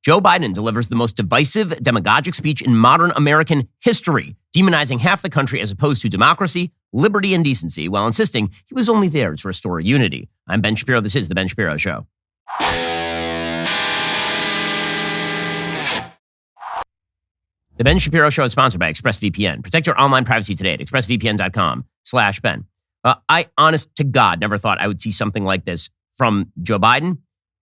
Joe Biden delivers the most divisive, demagogic speech in modern American history, demonizing half the country as opposed to democracy, liberty, and decency, while insisting he was only there to restore unity. I'm Ben Shapiro. This is The Ben Shapiro Show. The Ben Shapiro Show is sponsored by ExpressVPN. Protect your online privacy today at expressvpn.com/Ben. I, honest to God, never thought I would see something like this from Joe Biden,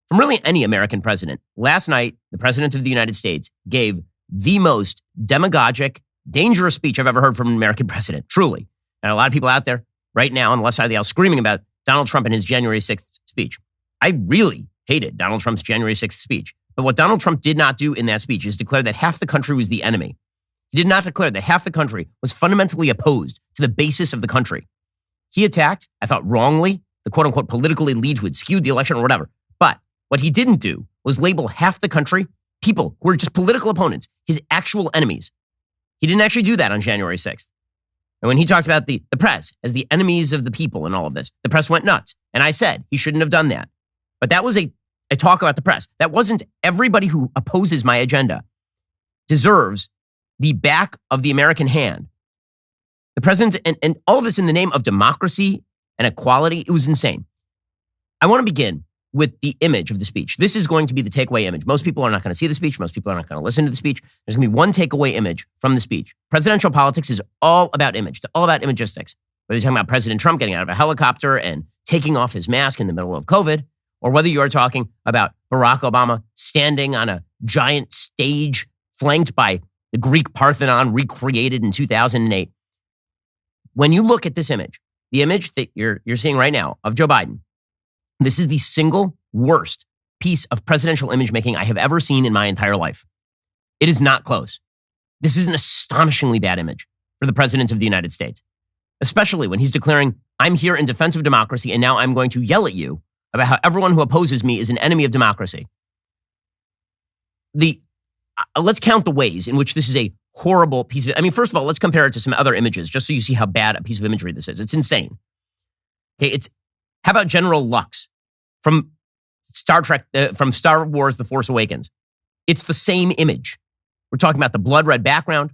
from really any American president. Last night, the president of the United States gave the most demagogic, dangerous speech I've ever heard from an American president, truly. And a lot of people out there right now on the left side of the aisle screaming about Donald Trump and his January 6th speech. I really hated Donald Trump's January 6th speech. But what Donald Trump did not do in that speech is declare that half the country was the enemy. He did not declare that half the country was fundamentally opposed to the basis of the country. He attacked, I thought wrongly, the quote-unquote political elite who had skewed the election or whatever. But what he didn't do was label half the country, people who were just political opponents, his actual enemies. He didn't actually do that on January 6th. And when he talked about the press as the enemies of the people and all of this, the press went nuts. And I said he shouldn't have done that. But that was a talk about the press. That wasn't everybody who opposes my agenda deserves the back of the American hand. The president, and all of this in the name of democracy and equality, it was insane. I want to begin with the image of the speech. This is going to be the takeaway image. Most people are not going to see the speech. Most people are not going to listen to the speech. There's going to be one takeaway image from the speech. Presidential politics is all about image. It's all about imagistics. Whether you're talking about President Trump getting out of a helicopter and taking off his mask in the middle of COVID, or whether you are talking about Barack Obama standing on a giant stage flanked by the Greek Parthenon recreated in 2008. When you look at this image, the image that you're seeing right now of Joe Biden, this is the single worst piece of presidential image making I have ever seen in my entire life. It is not close. This is an astonishingly bad image for the president of the United States, especially when he's declaring, I'm here in defense of democracy, and now I'm going to yell at you about how everyone who opposes me is an enemy of democracy. Let's count the ways in which this is a horrible piece of, first of all, let's compare it to some other images, just so you see how bad a piece of imagery this is. It's insane. Okay, how about General Lux from Star Trek, from Star Wars: The Force Awakens? It's the same image. We're talking about the blood red background.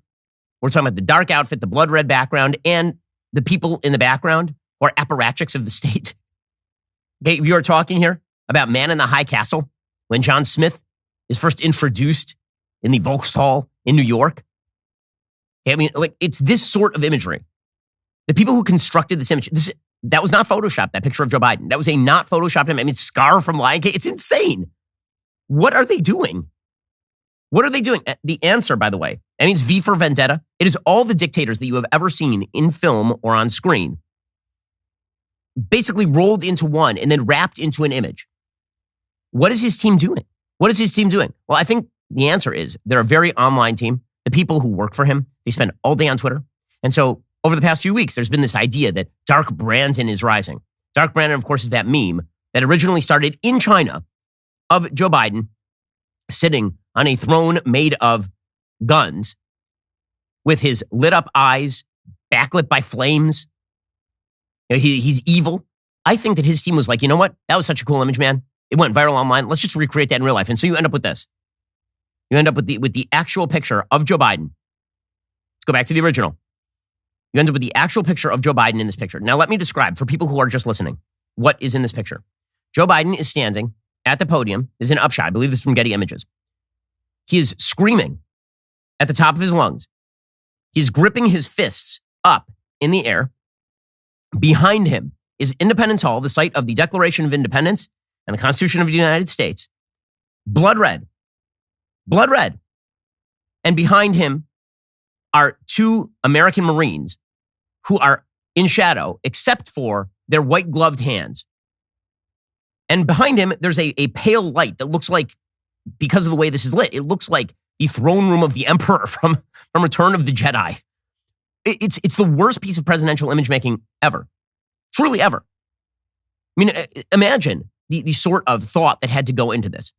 We're talking about the dark outfit, the blood red background, and the people in the background who are apparatchiks of the state. Okay, we are talking here about Man in the High Castle when John Smith is first introduced in the Vauxhall in New York. Okay, it's this sort of imagery. The people who constructed this image, that was not Photoshopped, that picture of Joe Biden. That was a not Photoshopped, Scar from Lion King. It's insane. What are they doing? What are they doing? The answer, by the way, that means V for Vendetta. It is all the dictators that you have ever seen in film or on screen, basically rolled into one and then wrapped into an image. What is his team doing? What is his team doing? Well, I think the answer is they're a very online team. The people who work for him, they spend all day on Twitter. And so over the past few weeks, there's been this idea that Dark Brandon is rising. Dark Brandon, of course, is that meme that originally started in China of Joe Biden sitting on a throne made of guns with his lit up eyes, backlit by flames. He's evil. I think that his team was like, you know what? That was such a cool image, man. It went viral online. Let's just recreate that in real life. And so you end up with this. You end up with the actual picture of Joe Biden. Let's go back to the original. You end up with the actual picture of Joe Biden in this picture. Now, let me describe for people who are just listening what is in this picture. Joe Biden is standing at the podium. This is an upshot. I believe this is from Getty Images. He is screaming at the top of his lungs. He's gripping his fists up in the air. Behind him is Independence Hall, the site of the Declaration of Independence and the Constitution of the United States. Blood red. Blood red. And behind him are two American Marines who are in shadow, except for their white-gloved hands. And behind him, there's a pale light that looks like, because of the way this is lit, it looks like the throne room of the Emperor from Return of the Jedi. It's the worst piece of presidential image making ever. Truly ever. Imagine the sort of thought that had to go into this.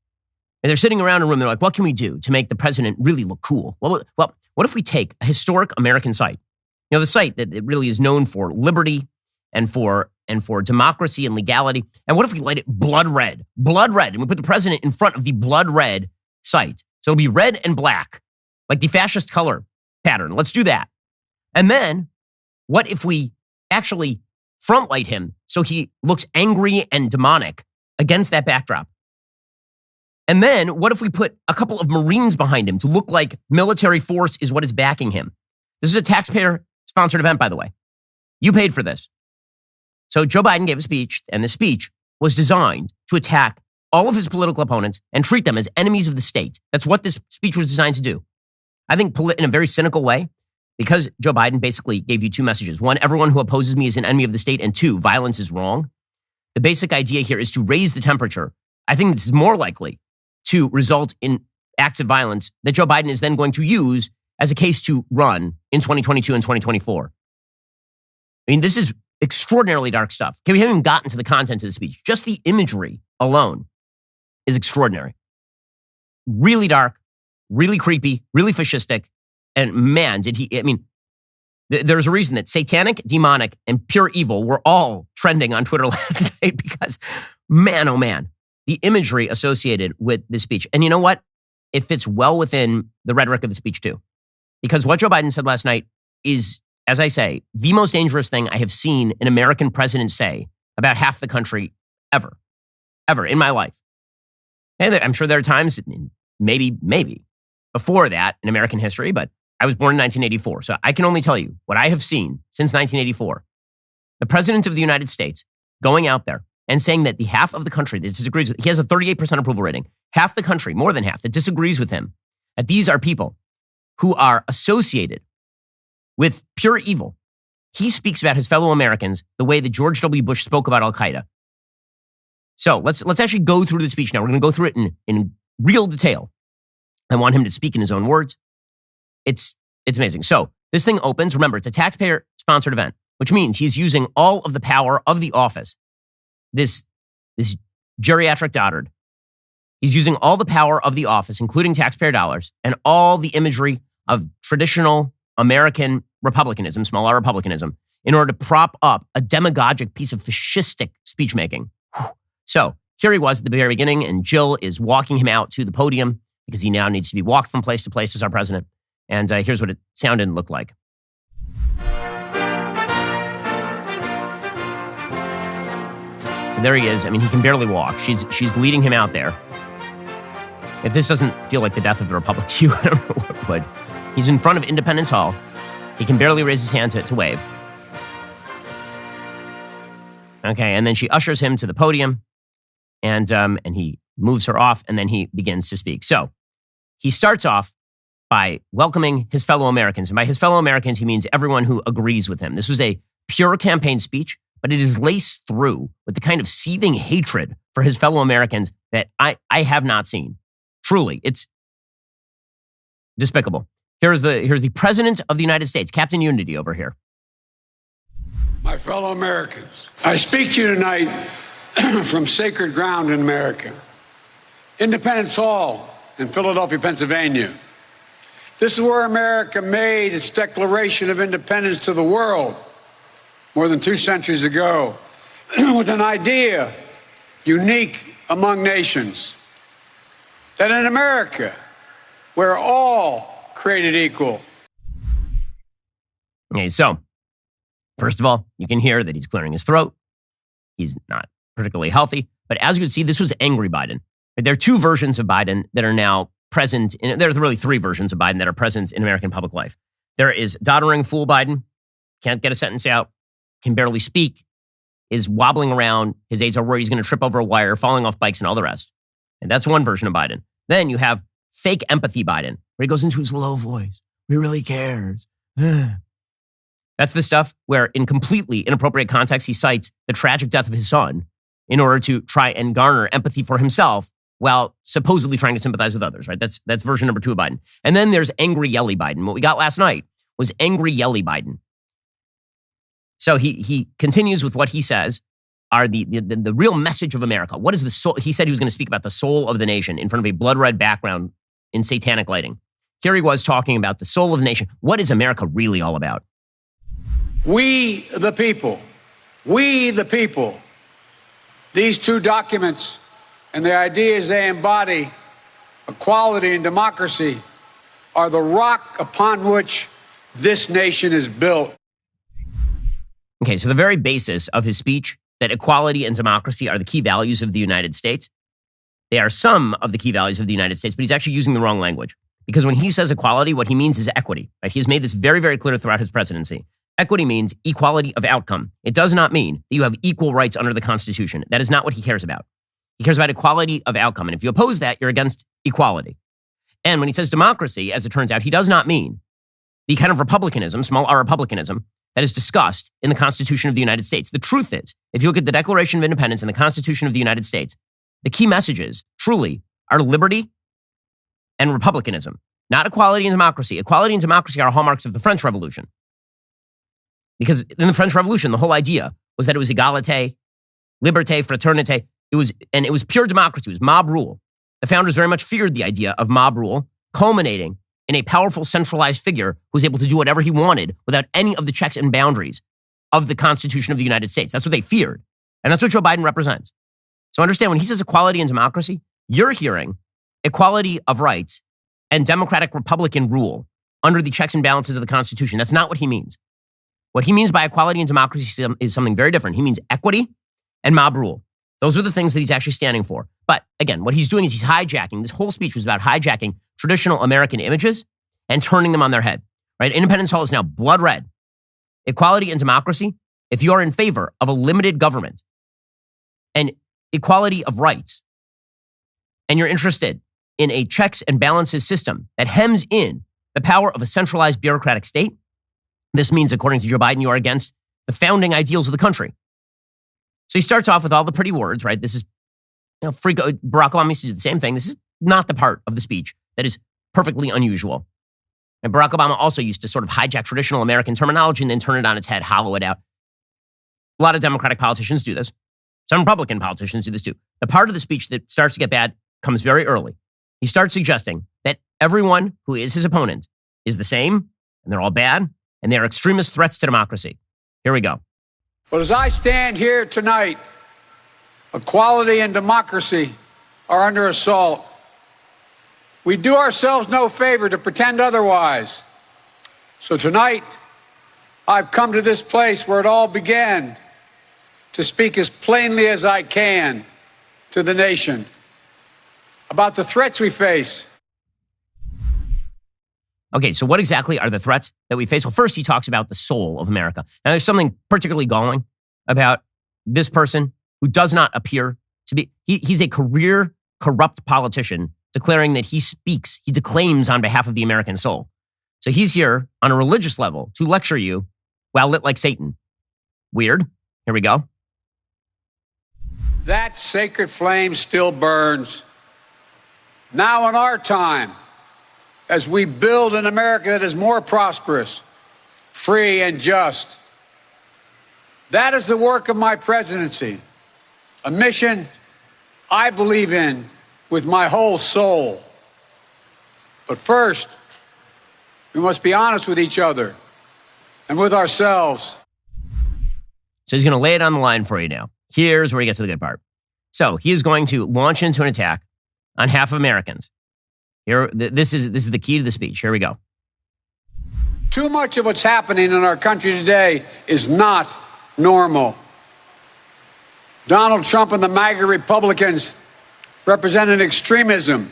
And they're sitting around a room, they're like, what can we do to make the president really look cool? Well, what if we take a historic American site? The site that it really is known for liberty and for democracy and legality. And what if we light it blood red? Blood red. And we put the president in front of the blood red site. So it'll be red and black, like the fascist color pattern. Let's do that. And then what if we actually front light him so he looks angry and demonic against that backdrop? And then what if we put a couple of Marines behind him to look like military force is what is backing him? This is a taxpayer-sponsored event, by the way. You paid for this. So Joe Biden gave a speech, and the speech was designed to attack all of his political opponents and treat them as enemies of the state. That's what this speech was designed to do. I think in a very cynical way, because Joe Biden basically gave you two messages. One, everyone who opposes me is an enemy of the state. And two, violence is wrong. The basic idea here is to raise the temperature. I think this is more likely to result in acts of violence that Joe Biden is then going to use as a case to run in 2022 and 2024. I mean, this is extraordinarily dark stuff. Okay, we haven't even gotten to the content of the speech. Just the imagery alone is extraordinary. Really dark, really creepy, really fascistic. And man, there's a reason that satanic, demonic, and pure evil were all trending on Twitter last night because, man, oh man, the imagery associated with this speech. And you know what? It fits well within the rhetoric of the speech too. Because what Joe Biden said last night is, as I say, the most dangerous thing I have seen an American president say about half the country ever in my life. And I'm sure there are times, maybe before that in American history, but I was born in 1984. So I can only tell you what I have seen since 1984. The president of the United States going out there and saying that the half of the country that disagrees with, he has a 38% approval rating, half the country, more than half, that disagrees with him, that these are people who are associated with pure evil. He speaks about his fellow Americans the way that George W. Bush spoke about Al-Qaeda. So let's actually go through the speech now. We're going to go through it in real detail. I want him to speak in his own words. It's amazing. So this thing opens. Remember, it's a taxpayer-sponsored event, which means he's using all of the power of the office. This geriatric dotard. He's using all the power of the office, including taxpayer dollars, and all the imagery of traditional American republicanism, small r republicanism, in order to prop up a demagogic piece of fascistic speech-making. So here he was at the very beginning, and Jill is walking him out to the podium because he now needs to be walked from place to place as our president. And here's what it sounded and looked like. So there he is. I mean, he can barely walk. She's leading him out there. If this doesn't feel like the death of the republic to you, I don't know what would. He's in front of Independence Hall. He can barely raise his hand to wave. Okay, and then she ushers him to the podium, and he moves her off, and then he begins to speak. So he starts off by welcoming his fellow Americans. And by his fellow Americans, he means everyone who agrees with him. This was a pure campaign speech, but it is laced through with the kind of seething hatred for his fellow Americans that I have not seen. Truly, it's despicable. Here's the President of the United States, Captain Unity over here. My fellow Americans, I speak to you tonight from sacred ground in America. Independence Hall in Philadelphia, Pennsylvania. This is where America made its Declaration of Independence to the world more than 2 centuries ago with an idea unique among nations, that in America, we're all created equal. Okay, so first of all, you can hear that he's clearing his throat. He's not particularly healthy. But as you can see, this was angry Biden. There are two versions of Biden that are now present. There's really three versions of Biden that are present in American public life. There is doddering fool Biden, can't get a sentence out, can barely speak, is wobbling around. His aides are worried he's going to trip over a wire, falling off bikes, and all the rest. And that's one version of Biden. Then you have fake empathy Biden, where he goes into his low voice. He really cares. That's the stuff where in completely inappropriate context, he cites the tragic death of his son in order to try and garner empathy for himself while supposedly trying to sympathize with others, right? That's version number 2 of Biden. And then there's angry yelly Biden. What we got last night was angry yelly Biden. So he continues with what he says are the real message of America. What is the soul? He said he was going to speak about the soul of the nation in front of a blood red background in satanic lighting. Here he was talking about the soul of the nation. What is America really all about? We the people. We the people. These two documents and the ideas they embody equality, and democracy are the rock upon which this nation is built. Okay, so the very basis of his speech, that equality and democracy are the key values of the United States, they are some of the key values of the United States, but he's actually using the wrong language. Because when he says equality, what he means is equity. Right? He has made this very, very clear throughout his presidency. Equity means equality of outcome. It does not mean that you have equal rights under the Constitution. That is not what he cares about. He cares about equality of outcome. And if you oppose that, you're against equality. And when he says democracy, as it turns out, he does not mean the kind of republicanism, small r republicanism, that is discussed in the Constitution of the United States. The truth is, if you look at the Declaration of Independence and the Constitution of the United States, the key messages truly are liberty and republicanism, not equality and democracy. Equality and democracy are hallmarks of the French Revolution. Because in the French Revolution, the whole idea was that it was égalité, liberté, fraternité. It was pure democracy. It was mob rule. The founders very much feared the idea of mob rule, culminating in a powerful centralized figure who was able to do whatever he wanted without any of the checks and boundaries of the Constitution of the United States. That's what they feared. And that's what Joe Biden represents. So understand, when he says equality and democracy, you're hearing equality of rights and democratic Republican rule under the checks and balances of the Constitution. That's not what he means. What he means by equality and democracy is something very different. He means equity and mob rule. Those are the things that he's actually standing for. But again, what he's doing is he's hijacking. This whole speech was about hijacking traditional American images and turning them on their head. Right? Independence Hall is now blood red. Equality and democracy, if you are in favor of a limited government and equality of rights, and you're interested in a checks and balances system that hems in the power of a centralized bureaucratic state, this means, according to Joe Biden, you are against the founding ideals of the country. So he starts off with all the pretty words, right? This is, Barack Obama used to do the same thing. This is not the part of the speech that is perfectly unusual. And Barack Obama also used to sort of hijack traditional American terminology and then turn it on its head, hollow it out. A lot of Democratic politicians do this. Some Republican politicians do this too. The part of the speech that starts to get bad comes very early. He starts suggesting that everyone who is his opponent is the same, and they're all bad, and they are extremist threats to democracy. Here we go. But as I stand here tonight, equality and democracy are under assault. We do ourselves no favor to pretend otherwise. So tonight, I've come to this place where it all began to speak as plainly as I can to the nation about the threats we face. Okay, so what exactly are the threats that we face? Well, first, he talks about the soul of America. Now, there's something particularly galling about this person who does not appear to be, he's a career corrupt politician declaring that he declaims on behalf of the American soul. So he's here on a religious level to lecture you while lit like Satan. Weird. Here we go. That sacred flame still burns. Now in our time, as we build an America that is more prosperous, free, and just. That is the work of my presidency, a mission I believe in with my whole soul. But first, we must be honest with each other and with ourselves. So he's going to lay it on the line for you now. Here's where he gets to the good part. So he is going to launch into an attack on half of Americans. Here, this is the key to the speech. Here we go. Too much of what's happening in our country today is not normal. Donald Trump and the MAGA Republicans represent an extremism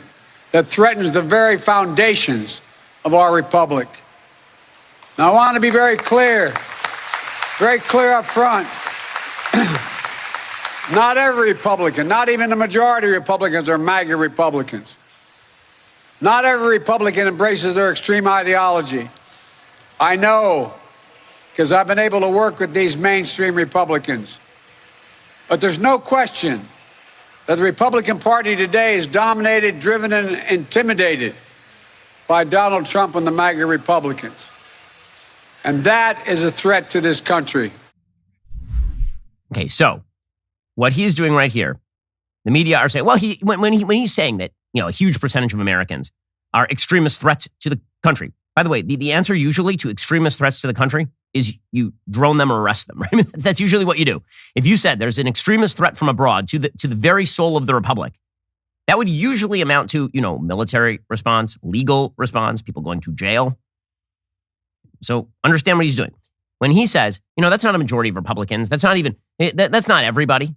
that threatens the very foundations of our republic. Now, I want to be very clear up front. Not every Republican, not even the majority of Republicans are MAGA Republicans. Not every Republican embraces their extreme ideology. I know, because I've been able to work with these mainstream Republicans. But there's no question that the Republican Party today is dominated, driven, and intimidated by Donald Trump and the MAGA Republicans. And that is a threat to this country. Okay, so what he is doing right here, the media are saying, well, when he's saying that, a huge percentage of Americans are extremist threats to the country. By the way, the answer usually to extremist threats to the country is you drone them or arrest them. Right? That's usually what you do. If you said there's an extremist threat from abroad to the very soul of the republic, That would usually amount to, military response, legal response, people going to jail. So understand what he's doing. When he says, that's not a majority of Republicans, that's not even, that's not everybody.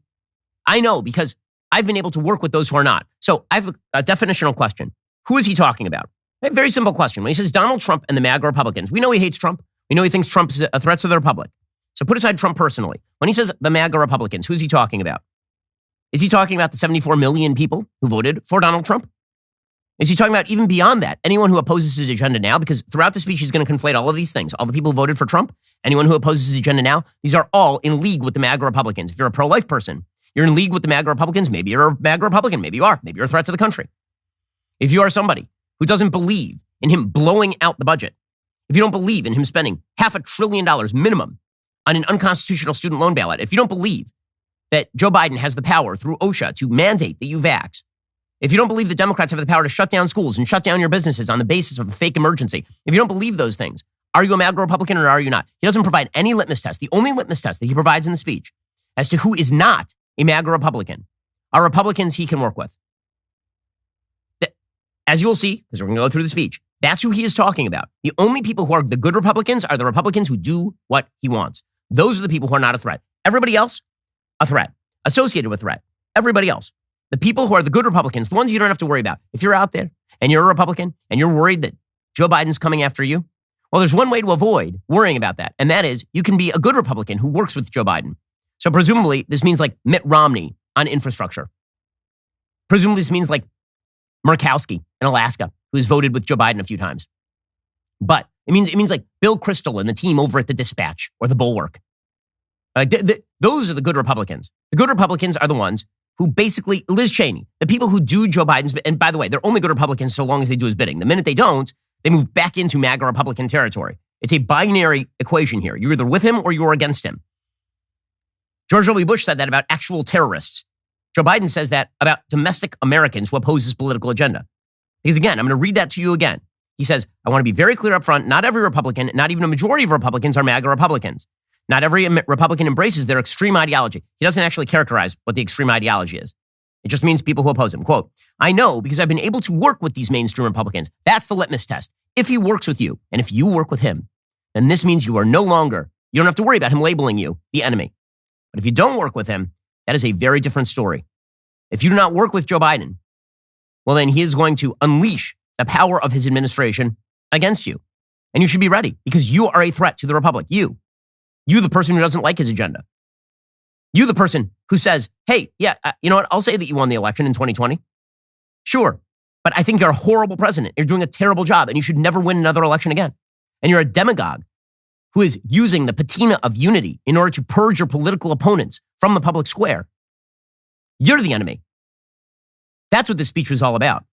I know because I've been able to work with those who are not. So I have a definitional question. Who is he talking about? A very simple question. When he says Donald Trump and the MAGA Republicans, we know he hates Trump. We know he thinks Trump is a threat to the Republic. So put aside Trump personally. When he says the MAGA Republicans, who is he talking about? Is he talking about the 74 million people who voted for Donald Trump? Is he talking about even beyond that, anyone who opposes his agenda now? Because throughout the speech, he's going to conflate all of these things. All the people who voted for Trump, anyone who opposes his agenda now, these are all in league with the MAGA Republicans. If you're a pro-life person, you're in league with the MAGA Republicans. Maybe you're a MAGA Republican. Maybe you are. Maybe you're a threat to the country. If you are somebody who doesn't believe in him blowing out the budget, if you don't believe in him spending $500 billion minimum on an unconstitutional student loan bailout, if you don't believe that Joe Biden has the power through OSHA to mandate that you vax, if you don't believe the Democrats have the power to shut down schools and shut down your businesses on the basis of a fake emergency, if you don't believe those things, are you a MAGA Republican or are you not? He doesn't provide any litmus test. The only litmus test that he provides in the speech as to who is not a MAGA Republican are Republicans he can work with. As you will see, because we're going to go through the speech, that's who he is talking about. The only people who are the good Republicans are the Republicans who do what he wants. Those are the people who are not a threat. Everybody else, a threat. Associated with threat. Everybody else. The people who are the good Republicans, the ones you don't have to worry about. If you're out there and you're a Republican and you're worried that Joe Biden's coming after you, well, there's one way to avoid worrying about that, and that is you can be a good Republican who works with Joe Biden. So presumably, this means like Mitt Romney on infrastructure. Presumably, this means like Murkowski in Alaska, who has voted with Joe Biden a few times. But it means like Bill Kristol and the team over at the Dispatch or the Bulwark. Those are the good Republicans. The good Republicans are the ones who basically, Liz Cheney, the people who do Joe Biden's, and by the way, they're only good Republicans so long as they do his bidding. The minute they don't, they move back into MAGA Republican territory. It's a binary equation here. You're either with him or you're against him. George W. Bush said that about actual terrorists. Joe Biden says that about domestic Americans who oppose his political agenda. Because again, I'm going to read that to you again. He says, I want to be very clear up front, not every Republican, not even a majority of Republicans are MAGA Republicans. Not every Republican embraces their extreme ideology. He doesn't actually characterize what the extreme ideology is. It just means people who oppose him. Quote, I know because I've been able to work with these mainstream Republicans. That's the litmus test. If he works with you and if you work with him, then this means you are no longer, you don't have to worry about him labeling you the enemy. But if you don't work with him, that is a very different story. If you do not work with Joe Biden, well, then he is going to unleash the power of his administration against you. And you should be ready because you are a threat to the Republic. You, the person who doesn't like his agenda. You, the person who says, hey, yeah, you know what? I'll say that you won the election in 2020. Sure. But I think you're a horrible president. You're doing a terrible job and you should never win another election again. And you're a demagogue who is using the patina of unity in order to purge your political opponents from the public square. You're the enemy. That's what this speech was all about.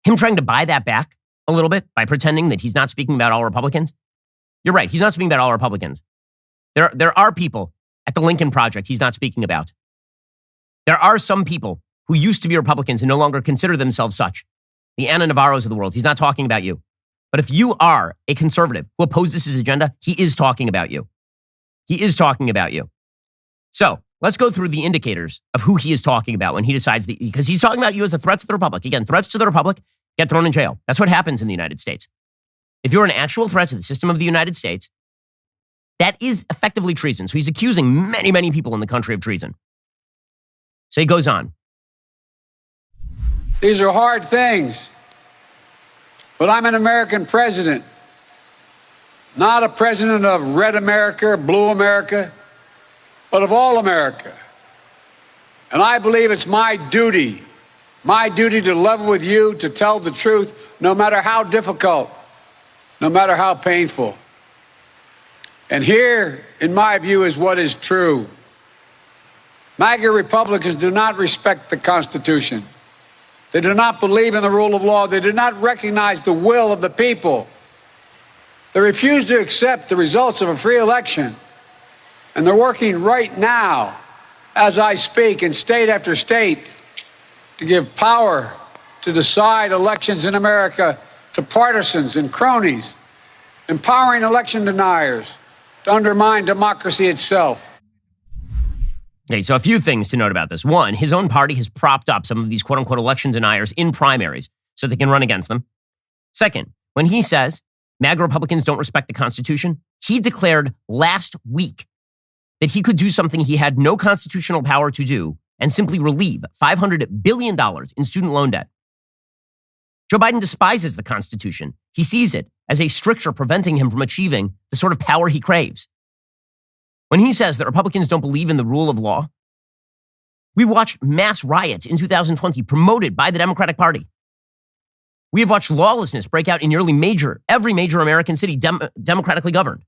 Him trying to buy that back a little bit by pretending that he's not speaking about all Republicans. You're right. He's not speaking about all Republicans. There are people at the Lincoln Project he's not speaking about. There are some people who used to be Republicans and no longer consider themselves such. The Anna Navarros of the world. He's not talking about you. But if you are a conservative who opposes his agenda, he is talking about you. He is talking about you. So let's go through the indicators of who he is talking about when he decides that, because he's talking about you as a threat to the Republic. Again, threats to the Republic get thrown in jail. That's what happens in the United States. If you're an actual threat to the system of the United States, that is effectively treason. So he's accusing many, many people in the country of treason. So he goes on. These are hard things, but I'm an American president, not a president of red America, blue America, but of all America. And I believe it's my duty to level with you, to tell the truth, no matter how difficult, no matter how painful. And here, in my view, is what is true. MAGA Republicans do not respect the Constitution. They do not believe in the rule of law. They do not recognize the will of the people. They refuse to accept the results of a free election. And they're working right now, as I speak, in state after state, to give power to decide elections in America to partisans and cronies, empowering election deniers to undermine democracy itself. Okay, so a few things to note about this. One, his own party has propped up some of these quote-unquote elections deniers in primaries so they can run against them. Second, when he says MAGA Republicans don't respect the Constitution, he declared last week that he could do something he had no constitutional power to do and simply relieve $500 billion in student loan debt. Joe Biden despises the Constitution. He sees it as a stricture preventing him from achieving the sort of power he craves. When he says that Republicans don't believe in the rule of law, we watched mass riots in 2020 promoted by the Democratic Party. We have watched lawlessness break out in nearly every major American city democratically governed.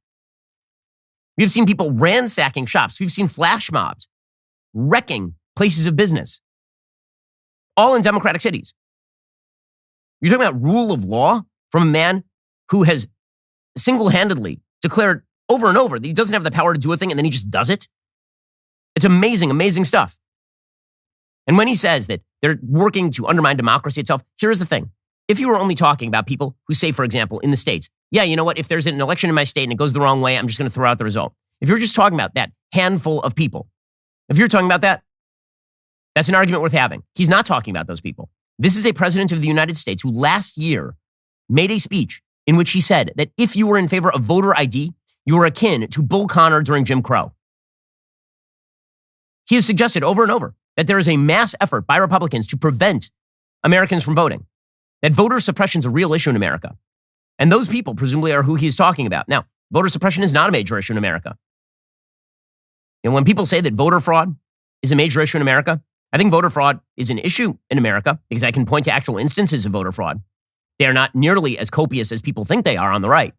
We have seen people ransacking shops. We've seen flash mobs wrecking places of business, all in democratic cities. You're talking about rule of law from a man who has single-handedly declared over and over that he doesn't have the power to do a thing and then he just does it. It's amazing, amazing stuff. And when he says that they're working to undermine democracy itself, here's the thing. If you were only talking about people who say, for example, in the States, yeah, you know what, if there's an election in my state and it goes the wrong way, I'm just going to throw out the result. If you're just talking about that handful of people, if you're talking about that, that's an argument worth having. He's not talking about those people. This is a president of the United States who last year made a speech in which he said that if you were in favor of voter ID, you were akin to Bull Connor during Jim Crow. He has suggested over and over that there is a mass effort by Republicans to prevent Americans from voting, that voter suppression is a real issue in America. And those people presumably are who he's talking about. Now, voter suppression is not a major issue in America. And when people say that voter fraud is a major issue in America, I think voter fraud is an issue in America because I can point to actual instances of voter fraud. They are not nearly as copious as people think they are on the right.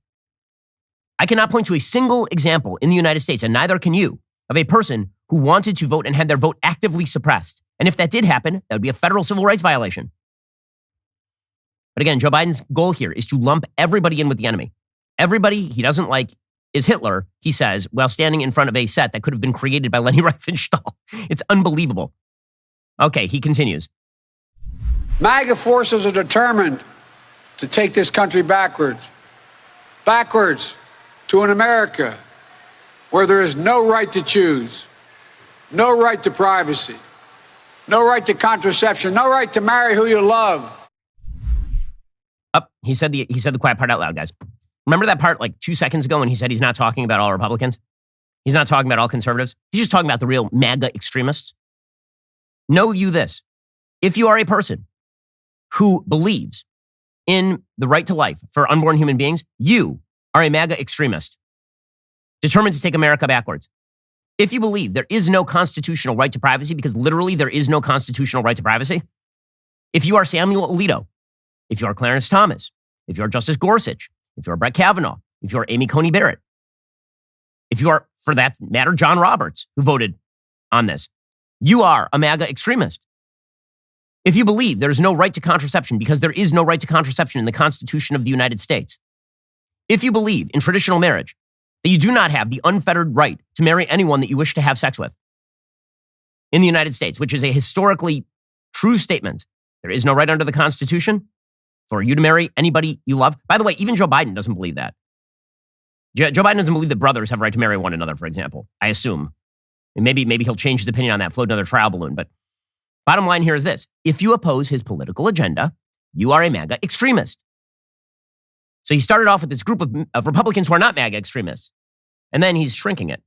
I cannot point to a single example in the United States, and neither can you, of a person who wanted to vote and had their vote actively suppressed. And if that did happen, that would be a federal civil rights violation. But again, Joe Biden's goal here is to lump everybody in with the enemy. Everybody he doesn't like is Hitler, he says, while standing in front of a set that could have been created by Leni Riefenstahl. It's unbelievable. Okay, he continues. MAGA forces are determined to take this country backwards to an America where there is no right to choose, no right to privacy, no right to contraception, no right to marry who you love. He said the quiet part out loud, guys. Remember that part like 2 seconds ago when he said he's not talking about all Republicans? He's not talking about all conservatives. He's just talking about the real MAGA extremists. Know you this. If you are a person who believes in the right to life for unborn human beings, you are a MAGA extremist, determined to take America backwards. If you believe there is no constitutional right to privacy, because literally there is no constitutional right to privacy, if you are Samuel Alito, if you are Clarence Thomas, if you are Justice Gorsuch, if you are Brett Kavanaugh, if you are Amy Coney Barrett, if you are, for that matter, John Roberts, who voted on this, you are a MAGA extremist. If you believe there is no right to contraception because there is no right to contraception in the Constitution of the United States, if you believe in traditional marriage, that you do not have the unfettered right to marry anyone that you wish to have sex with in the United States, which is a historically true statement, there is no right under the Constitution for you to marry anybody you love. By the way, even Joe Biden doesn't believe that. Joe Biden doesn't believe that brothers have a right to marry one another, for example, I assume. And maybe he'll change his opinion on that, float another trial balloon. But bottom line here is this. If you oppose his political agenda, you are a MAGA extremist. So he started off with this group of Republicans who are not MAGA extremists. And then he's shrinking it.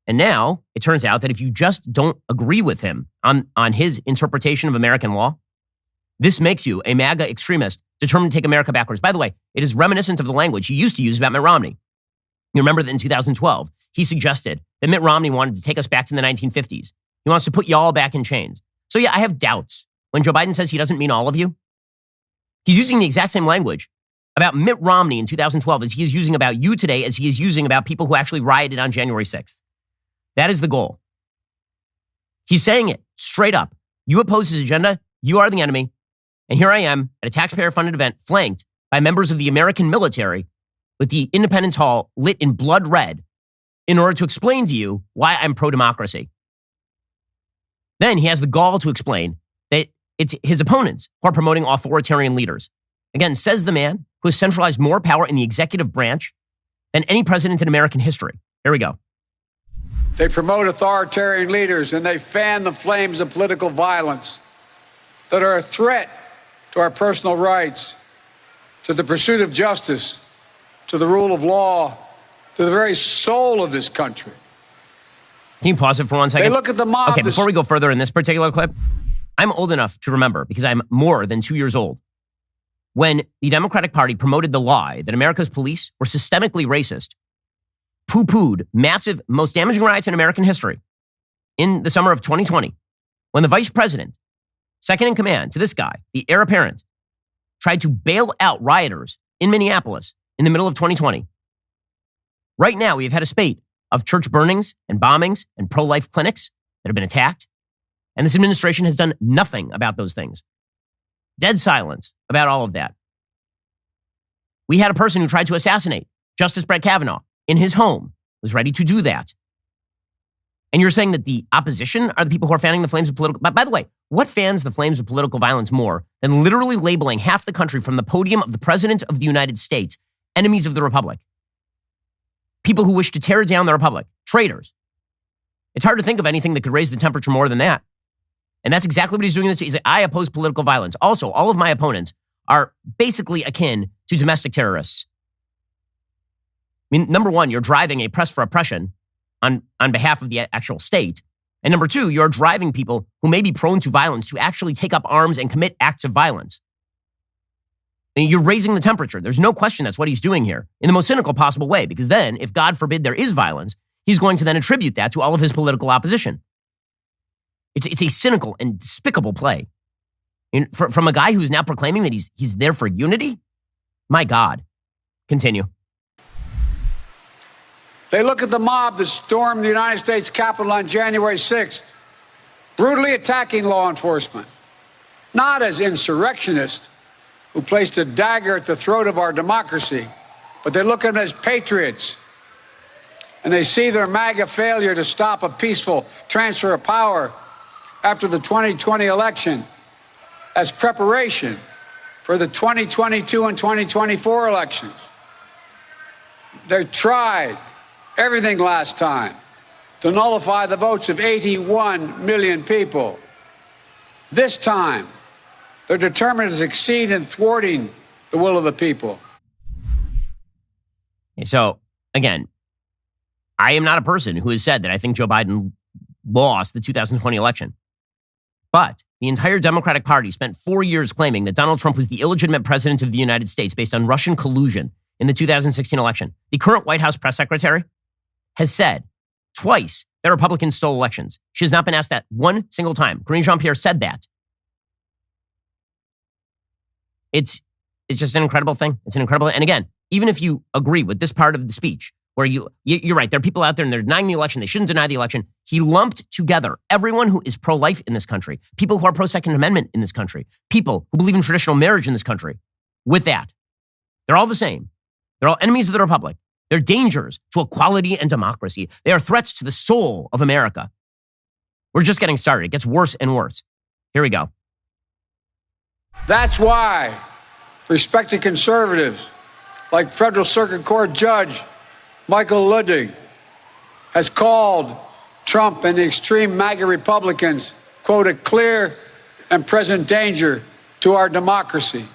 And now it turns out that if you just don't agree with him on his interpretation of American law, this makes you a MAGA extremist determined to take America backwards. By the way, it is reminiscent of the language he used to use about Mitt Romney. You remember that in 2012, he suggested that Mitt Romney wanted to take us back to the 1950s. He wants to put y'all back in chains. So yeah, I have doubts. When Joe Biden says he doesn't mean all of you, he's using the exact same language about Mitt Romney in 2012 as he is using about you today, as he is using about people who actually rioted on January 6th. That is the goal. He's saying it straight up. You oppose his agenda, you are the enemy. And here I am at a taxpayer-funded event flanked by members of the American military with the Independence Hall lit in blood red in order to explain to you why I'm pro-democracy. Then he has the gall to explain that it's his opponents who are promoting authoritarian leaders. Again, says the man who has centralized more power in the executive branch than any president in American history. Here we go. They promote authoritarian leaders, and they fan the flames of political violence that are a threat to our personal rights, to the pursuit of justice, to the rule of law, to the very soul of this country. Can you pause it for 1 second? They look at the mob. Okay, before we go further in this particular clip, I'm old enough to remember, because I'm more than 2 years old, when the Democratic Party promoted the lie that America's police were systemically racist, poo-pooed massive, most damaging riots in American history in the summer of 2020, when the vice president, second in command to this guy, the heir apparent, tried to bail out rioters in Minneapolis in the middle of 2020. Right now, we've had a spate of church burnings and bombings and pro-life clinics that have been attacked, and this administration has done nothing about those things. Dead silence about all of that. We had a person who tried to assassinate Justice Brett Kavanaugh in his home, was ready to do that. And you're saying that the opposition are the people who are fanning the flames of political... By the way, what fans the flames of political violence more than literally labeling half the country from the podium of the President of the United States enemies of the Republic? People who wish to tear down the Republic, traitors. It's hard to think of anything that could raise the temperature more than that. And that's exactly what he's doing. He's like, I oppose political violence. Also, all of my opponents are basically akin to domestic terrorists. I mean, number one, you're driving a press for oppression on behalf of the actual state. And number two, you're driving people who may be prone to violence to actually take up arms and commit acts of violence. I mean, you're raising the temperature. There's no question that's what he's doing here in the most cynical possible way, because then, if God forbid there is violence, he's going to then attribute that to all of his political opposition. It's a cynical and despicable play. And from a guy who's now proclaiming that he's there for unity? My God. Continue. They look at the mob that stormed the United States Capitol on January 6th, brutally attacking law enforcement, not as insurrectionists who placed a dagger at the throat of our democracy, but they look at them as patriots. And they see their MAGA failure to stop a peaceful transfer of power after the 2020 election as preparation for the 2022 and 2024 elections. They tried everything last time to nullify the votes of 81 million people. This time, they're determined to succeed in thwarting the will of the people. So, again, I am not a person who has said that I think Joe Biden lost the 2020 election. But the entire Democratic Party spent 4 years claiming that Donald Trump was the illegitimate president of the United States based on Russian collusion in the 2016 election. The current White House press secretary has said twice that Republicans stole elections. She has not been asked that one single time. Karine Jean-Pierre said that. It's just an incredible thing. It's an incredible... And again, even if you agree with this part of the speech, where you're right, there are people out there and they're denying the election, they shouldn't deny the election. He lumped together everyone who is pro-life in this country, people who are pro-Second Amendment in this country, people who believe in traditional marriage in this country, with that. They're all the same. They're all enemies of the Republic. They're dangers to equality and democracy. They are threats to the soul of America. We're just getting started. It gets worse and worse. Here we go. That's why respected conservatives like Federal Circuit Court Judge Michael Ludwig has called Trump and the extreme MAGA Republicans, quote, a clear and present danger to our democracy.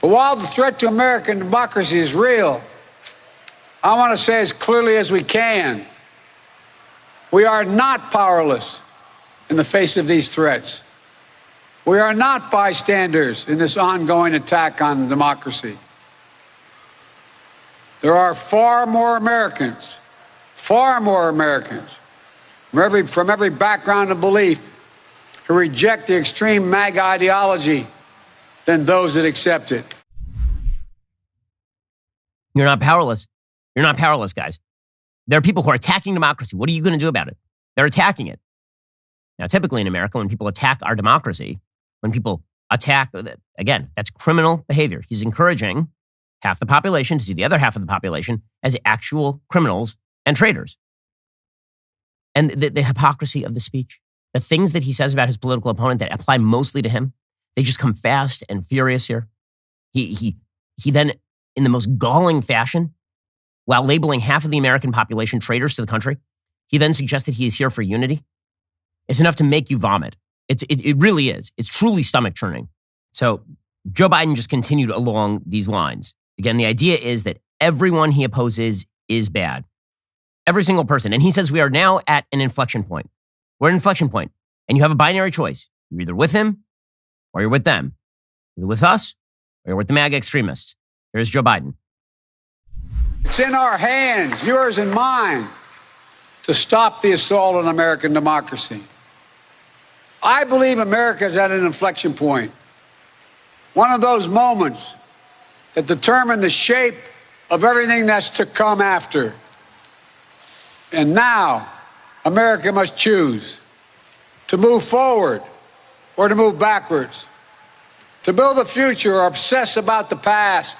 But while the threat to American democracy is real, I want to say as clearly as we can, we are not powerless in the face of these threats. We are not bystanders in this ongoing attack on democracy. There are far more Americans from every background and belief who reject the extreme MAGA ideology than those that accept it. You're not powerless. You're not powerless, guys. There are people who are attacking democracy. What are you going to do about it? They're attacking it. Now, typically in America, when people attack our democracy, when people attack, again, that's criminal behavior. He's encouraging half the population to see the other half of the population as actual criminals and traitors. And the hypocrisy of the speech, the things that he says about his political opponent that apply mostly to him, they just come fast and furious here. He then, in the most galling fashion, while labeling half of the American population traitors to the country, he then suggested he is here for unity. It's enough to make you vomit. It really is. It's truly stomach churning. So Joe Biden just continued along these lines. Again, the idea is that everyone he opposes is bad. Every single person. And he says we are now at an inflection point. We're at an inflection point, and you have a binary choice. You're either with him or you're with them. You're with us or you're with the MAGA extremists. Here's Joe Biden. It's in our hands, yours and mine, to stop the assault on American democracy. I believe America is at an inflection point. One of those moments that determine the shape of everything that's to come after. And now, America must choose to move forward or to move backwards, to build a future or obsess about the past,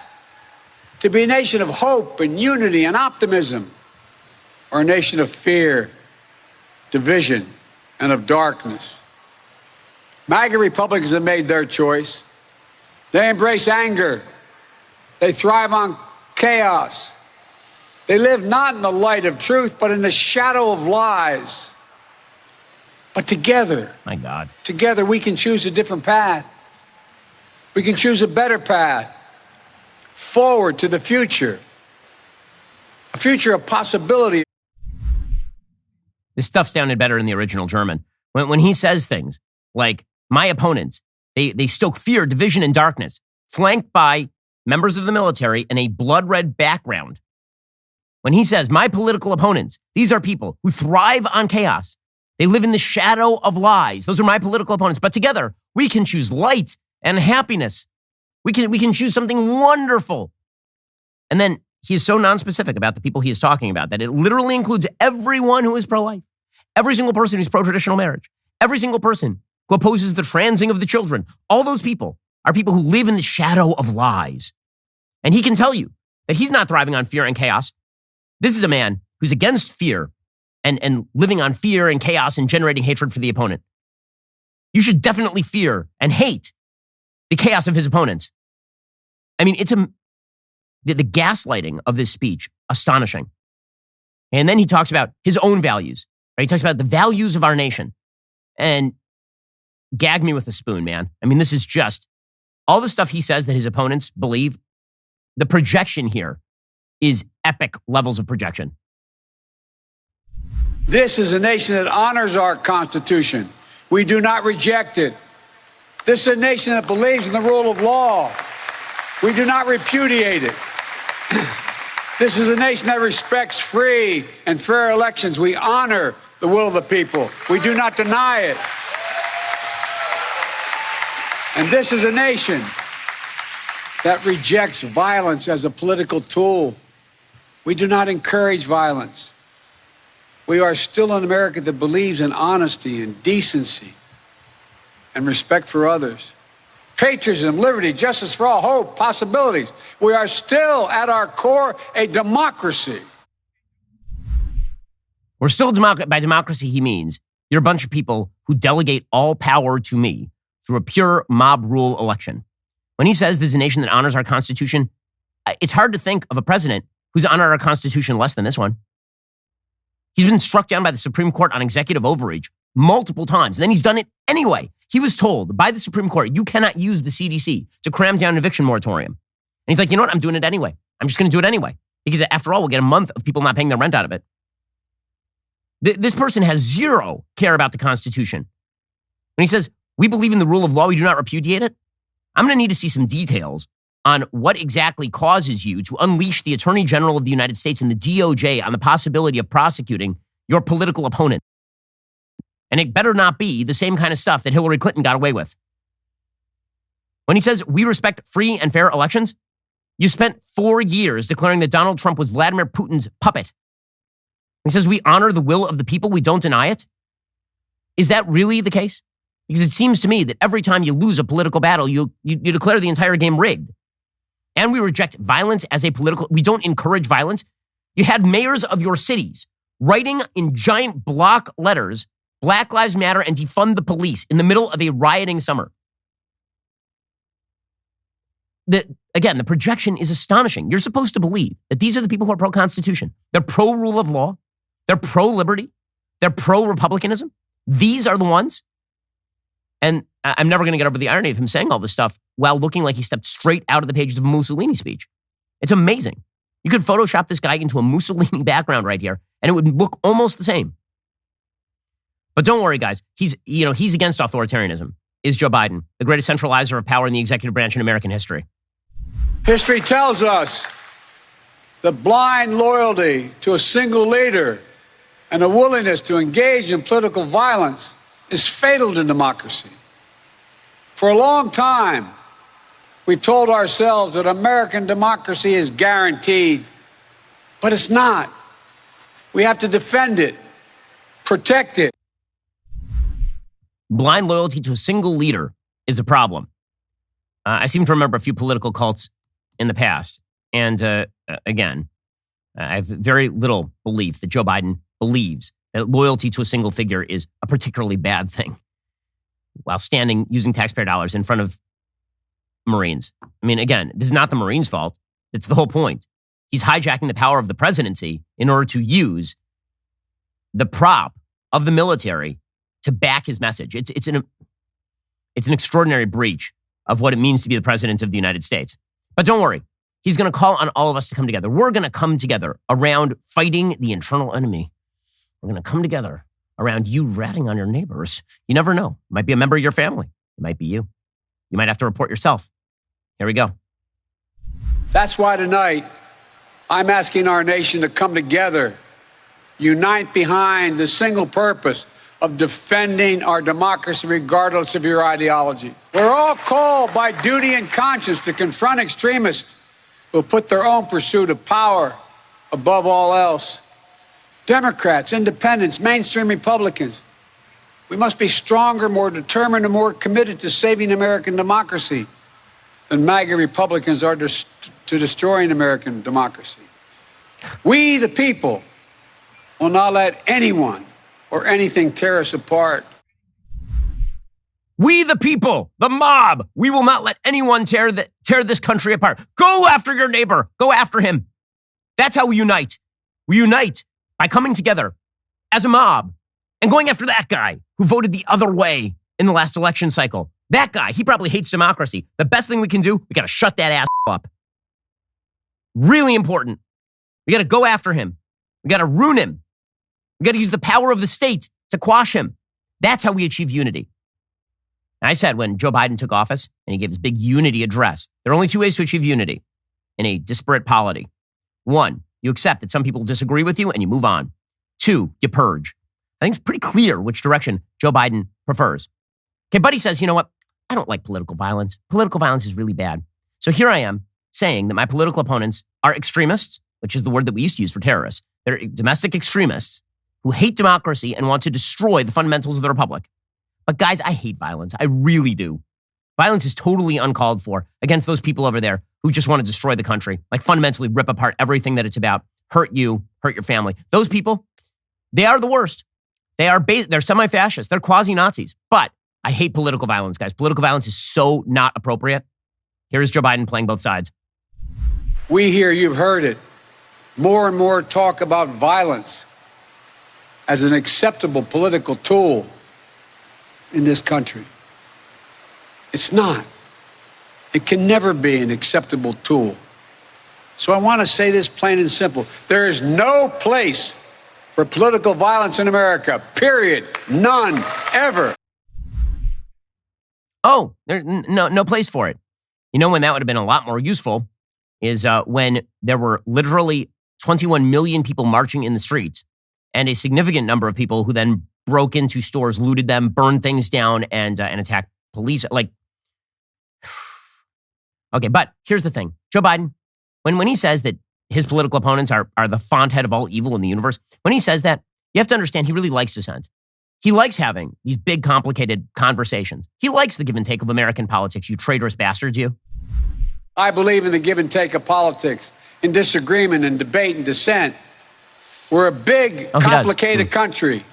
to be a nation of hope and unity and optimism, or a nation of fear, division, and of darkness. MAGA Republicans have made their choice. They embrace anger. They thrive on chaos. They live not in the light of truth, but in the shadow of lies. But together, my God, together we can choose a different path. We can choose a better path forward to the future, a future of possibility. This stuff sounded better in the original German. When he says things like, my opponents, they stoke fear, division, and darkness, flanked by members of the military in a blood red background. When he says, my political opponents, these are people who thrive on chaos. They live in the shadow of lies. Those are my political opponents. But together, we can choose light and happiness. We can choose something wonderful. And then he is so nonspecific about the people he is talking about that it literally includes everyone who is pro-life, every single person who's pro-traditional marriage, every single person who opposes the transing of the children. All those people are people who live in the shadow of lies. And he can tell you that he's not thriving on fear and chaos. This is a man who's against fear and living on fear and chaos and generating hatred for the opponent. You should definitely fear and hate the chaos of his opponents. I mean, it's the gaslighting of this speech, astonishing. And then he talks about his own values. Right? He talks about the values of our nation. And gag me with a spoon, man. I mean, this is just all the stuff he says that his opponents believe. The projection here is epic levels of projection. This is a nation that honors our Constitution. We do not reject it. This is a nation that believes in the rule of law. We do not repudiate it. This is a nation that respects free and fair elections. We honor the will of the people. We do not deny it. And this is a nation that rejects violence as a political tool. We do not encourage violence. We are still an America that believes in honesty and decency and respect for others. Patriotism, liberty, justice for all, hope, possibilities. We are still, at our core, a democracy. We're still by democracy, he means you're a bunch of people who delegate all power to me through a pure mob rule election. When he says there's a nation that honors our Constitution, it's hard to think of a president who's honored our Constitution less than this one. He's been struck down by the Supreme Court on executive overreach multiple times, and then he's done it anyway. He was told by the Supreme Court, you cannot use the CDC to cram down an eviction moratorium. And he's like, you know what? I'm doing it anyway. I'm just going to do it anyway. Because after all, we'll get a month of people not paying their rent out of it. This person has zero care about the Constitution. When he says, we believe in the rule of law, we do not repudiate it, I'm going to need to see some details on what exactly causes you to unleash the Attorney General of the United States and the DOJ on the possibility of prosecuting your political opponent. And it better not be the same kind of stuff that Hillary Clinton got away with. When he says we respect free and fair elections, you spent 4 years declaring that Donald Trump was Vladimir Putin's puppet. He says we honor the will of the people, we don't deny it. Is that really the case? Because it seems to me that every time you lose a political battle, you declare the entire game rigged. And we reject violence as a political, we don't encourage violence. You had mayors of your cities writing in giant block letters, Black Lives Matter and defund the police in the middle of a rioting summer. again, the projection is astonishing. You're supposed to believe that these are the people who are pro-Constitution. They're pro-rule of law. They're pro-liberty. They're pro-republicanism. These are the ones. And I'm never going to get over the irony of him saying all this stuff while looking like he stepped straight out of the pages of a Mussolini speech. It's amazing. You could Photoshop this guy into a Mussolini background right here, and it would look almost the same. But don't worry, guys. He's against authoritarianism. Is Joe Biden, the greatest centralizer of power in the executive branch in American history? History tells us the blind loyalty to a single leader and a willingness to engage in political violence is fatal to democracy. For a long time, we've told ourselves that American democracy is guaranteed, but it's not. We have to defend it, protect it. Blind loyalty to a single leader is a problem. I seem to remember a few political cults in the past. And again, I have very little belief that Joe Biden believes that loyalty to a single figure is a particularly bad thing while standing using taxpayer dollars in front of Marines. I mean, again, this is not the Marines' fault. It's the whole point. He's hijacking the power of the presidency in order to use the prop of the military to back his message. It's an extraordinary breach of what it means to be the president of the United States. But don't worry. He's going to call on all of us to come together. We're going to come together around fighting the internal enemy. We're going to come together around you ratting on your neighbors. You never know. It might be a member of your family. It might be you. You might have to report yourself. Here we go. That's why tonight I'm asking our nation to come together, unite behind the single purpose of defending our democracy regardless of your ideology. We're all called by duty and conscience to confront extremists who put their own pursuit of power above all else. Democrats, independents, mainstream Republicans, we must be stronger, more determined, and more committed to saving American democracy than MAGA Republicans are to destroying American democracy. We, the people, will not let anyone or anything tear us apart. We, the people, the mob, we will not let anyone tear this country apart. Go after your neighbor. Go after him. That's how we unite. We unite by coming together as a mob and going after that guy who voted the other way in the last election cycle. That guy, he probably hates democracy. The best thing we can do, we got to shut that ass up. Really important. We got to go after him. We got to ruin him. We got to use the power of the state to quash him. That's how we achieve unity. I said when Joe Biden took office and he gave his big unity address, there are only two ways to achieve unity in a disparate polity. One, you accept that some people disagree with you and you move on. Two, you purge. I think it's pretty clear which direction Joe Biden prefers. Okay, Buddy says, you know what? I don't like political violence. Political violence is really bad. So here I am saying that my political opponents are extremists, which is the word that we used to use for terrorists. They're domestic extremists who hate democracy and want to destroy the fundamentals of the republic. But guys, I hate violence. I really do. Violence is totally uncalled for against those people over there who just want to destroy the country, like fundamentally rip apart everything that it's about, hurt you, hurt your family. Those people, they are the worst. They're semi-fascist. They're quasi-Nazis. But I hate political violence, guys. Political violence is so not appropriate. Here is Joe Biden playing both sides. We hear, you've heard it, more and more talk about violence as an acceptable political tool in this country. It's not. It can never be an acceptable tool. So I want to say this plain and simple. There is no place for political violence in America, period. None, ever. Oh, there's no place for it. You know when that would have been a lot more useful is when there were literally 21 million people marching in the streets and a significant number of people who then broke into stores, looted them, burned things down, and attacked police. Okay, but here's the thing. Joe Biden, when he says that his political opponents are the font head of all evil in the universe, when he says that, you have to understand he really likes dissent. He likes having these big, complicated conversations. He likes the give and take of American politics, you traitorous bastards, you. I believe in the give and take of politics, in disagreement and debate and dissent. We're a big, complicated country.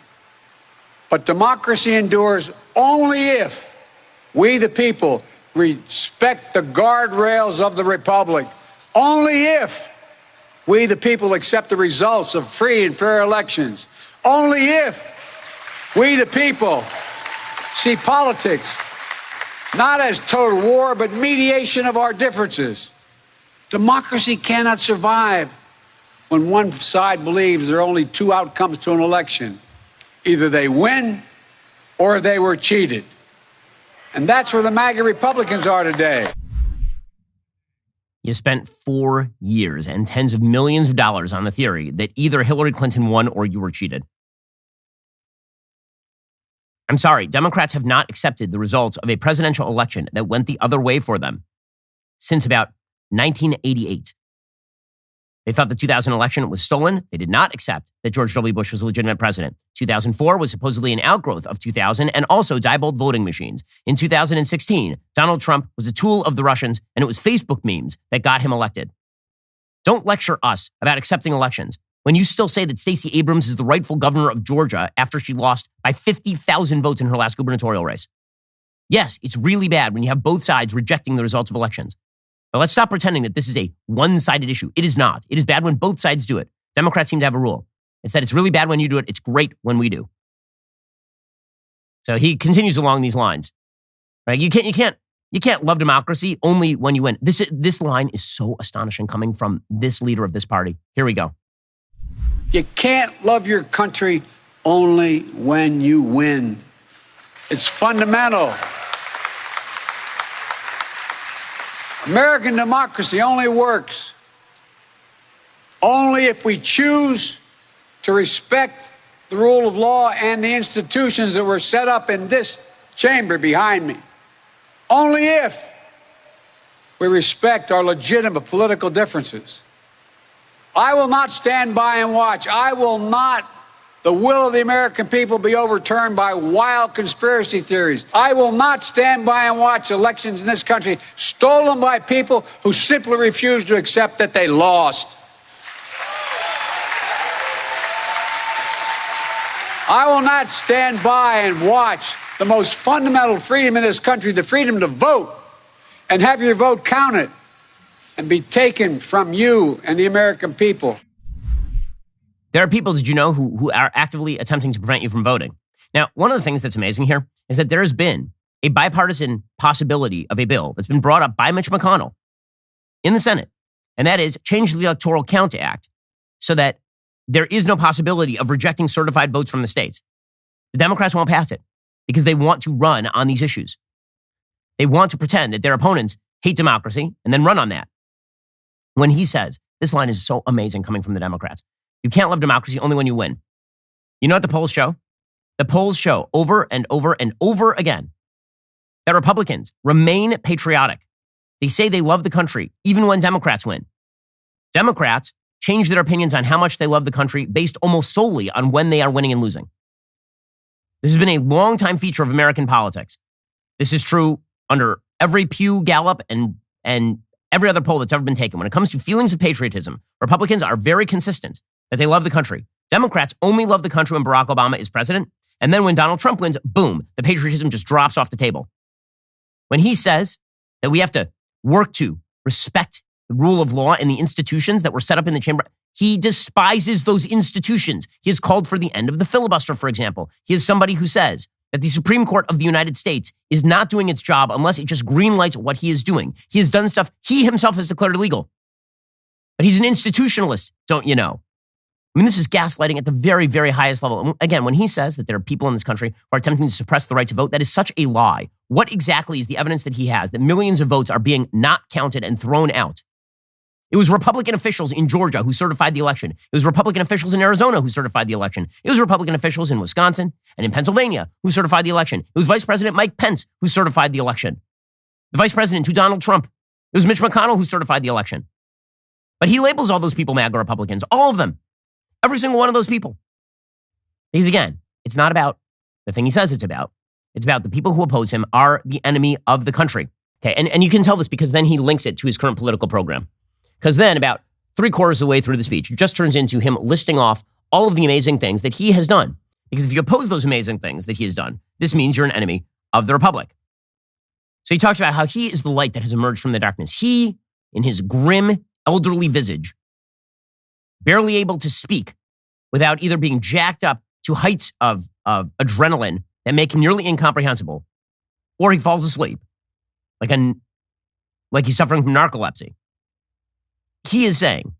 But democracy endures only if we, the people, respect the guardrails of the republic. Only if we, the people, accept the results of free and fair elections. Only if we, the people, see politics not as total war, but mediation of our differences. Democracy cannot survive when one side believes there are only two outcomes to an election. Either they win or they were cheated. And that's where the MAGA Republicans are today. You spent 4 years and tens of millions of dollars on the theory that either Hillary Clinton won or you were cheated. I'm sorry, Democrats have not accepted the results of a presidential election that went the other way for them since about 1988. They thought the 2000 election was stolen. They did not accept that George W. Bush was a legitimate president. 2004 was supposedly an outgrowth of 2000 and also diabolic voting machines. In 2016, Donald Trump was a tool of the Russians, and it was Facebook memes that got him elected. Don't lecture us about accepting elections when you still say that Stacey Abrams is the rightful governor of Georgia after she lost by 50,000 votes in her last gubernatorial race. Yes, it's really bad when you have both sides rejecting the results of elections. But let's stop pretending that this is a one-sided issue. It is not. It is bad when both sides do it. Democrats seem to have a rule. It's that it's really bad when you do it. It's great when we do. So he continues along these lines. Right? You can't love democracy only when you win. This line is so astonishing coming from this leader of this party. Here we go. You can't love your country only when you win. It's fundamental. American democracy only works only if we choose to respect the rule of law and the institutions that were set up in this chamber behind me. Only if we respect our legitimate political differences. I will not stand by and watch. The will of the American people be overturned by wild conspiracy theories. I will not stand by and watch elections in this country stolen by people who simply refuse to accept that they lost. I will not stand by and watch the most fundamental freedom in this country, the freedom to vote, and have your vote counted and be taken from you and the American people. There are people, did you know, who are actively attempting to prevent you from voting. Now, one of the things that's amazing here is that there has been a bipartisan possibility of a bill that's been brought up by Mitch McConnell in the Senate, and that is change the Electoral Count Act so that there is no possibility of rejecting certified votes from the states. The Democrats won't pass it because they want to run on these issues. They want to pretend that their opponents hate democracy and then run on that. When he says, this line is so amazing coming from the Democrats, you can't love democracy only when you win. You know what the polls show? The polls show over and over and over again that Republicans remain patriotic. They say they love the country even when Democrats win. Democrats change their opinions on how much they love the country based almost solely on when they are winning and losing. This has been a long-time feature of American politics. This is true under every Pew, Gallup, and every other poll that's ever been taken. When it comes to feelings of patriotism, Republicans are very consistent that they love the country. Democrats only love the country when Barack Obama is president. And then when Donald Trump wins, boom, the patriotism just drops off the table. When he says that we have to work to respect the rule of law and the institutions that were set up in the chamber, he despises those institutions. He has called for the end of the filibuster, for example. He is somebody who says that the Supreme Court of the United States is not doing its job unless it just greenlights what he is doing. He has done stuff he himself has declared illegal. But he's an institutionalist, don't you know? I mean, this is gaslighting at the very, very highest level. And again, when he says that there are people in this country who are attempting to suppress the right to vote, that is such a lie. What exactly is the evidence that he has that millions of votes are being not counted and thrown out? It was Republican officials in Georgia who certified the election. It was Republican officials in Arizona who certified the election. It was Republican officials in Wisconsin and in Pennsylvania who certified the election. It was Vice President Mike Pence who certified the election. The Vice President to Donald Trump. It was Mitch McConnell who certified the election. But he labels all those people MAGA Republicans, all of them. Every single one of those people. Because again, it's not about the thing he says it's about. It's about the people who oppose him are the enemy of the country. Okay, and you can tell this because then he links it to his current political program. Because then about 3/4 of the way through the speech, it just turns into him listing off all of the amazing things that he has done. Because if you oppose those amazing things that he has done, this means you're an enemy of the Republic. So he talks about how he is the light that has emerged from the darkness. He, in his grim, elderly visage, barely able to speak without either being jacked up to heights of adrenaline that make him nearly incomprehensible, or he falls asleep, like he's suffering from narcolepsy. He is saying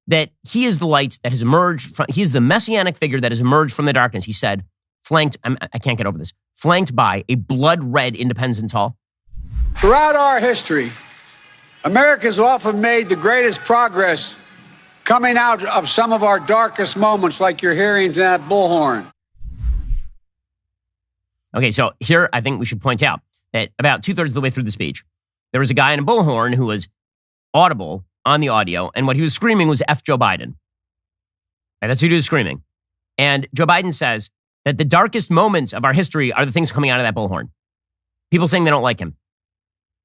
that he is the light that has emerged from, he is the messianic figure that has emerged from the darkness. He said, I can't get over this, flanked by a blood-red Independence Hall. Throughout our history, America's often made the greatest progress coming out of some of our darkest moments, like you're hearing that bullhorn. Okay, so here I think we should point out that about 2/3 of the way through the speech, there was a guy in a bullhorn who was audible on the audio, and what he was screaming was F Joe Biden. And that's who he was screaming. And Joe Biden says that the darkest moments of our history are the things coming out of that bullhorn. People saying they don't like him.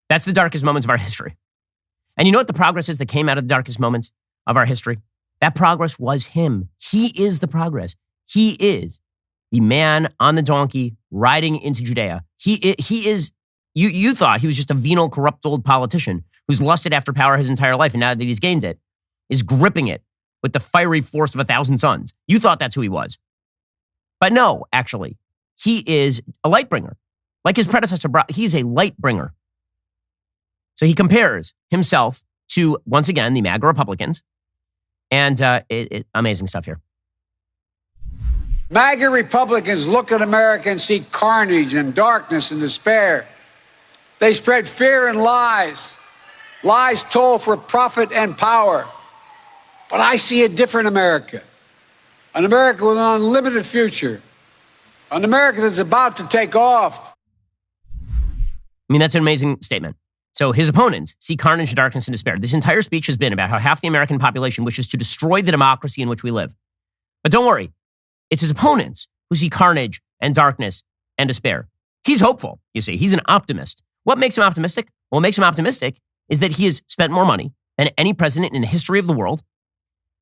That's the darkest moments of our history. And you know what the progress is that came out of the darkest moments of our history? That progress was him. He is the progress. He is the man on the donkey riding into Judea. He is, you thought he was just a venal, corrupt old politician who's lusted after power his entire life, and now that he's gained it, is gripping it with the fiery force of 1,000 suns. You thought that's who he was. But no, actually, he is a light bringer. Like his predecessor, he's a light bringer. So he compares himself to, once again, the MAGA Republicans. And amazing stuff here. MAGA Republicans look at America and see carnage and darkness and despair. They spread fear and lies. Lies told for profit and power. But I see a different America. An America with an unlimited future. An America that's about to take off. I mean, that's an amazing statement. So his opponents see carnage, darkness, and despair. This entire speech has been about how half the American population wishes to destroy the democracy in which we live. But don't worry. It's his opponents who see carnage and darkness and despair. He's hopeful, you see. He's an optimist. What makes him optimistic? What makes him optimistic is that he has spent more money than any president in the history of the world.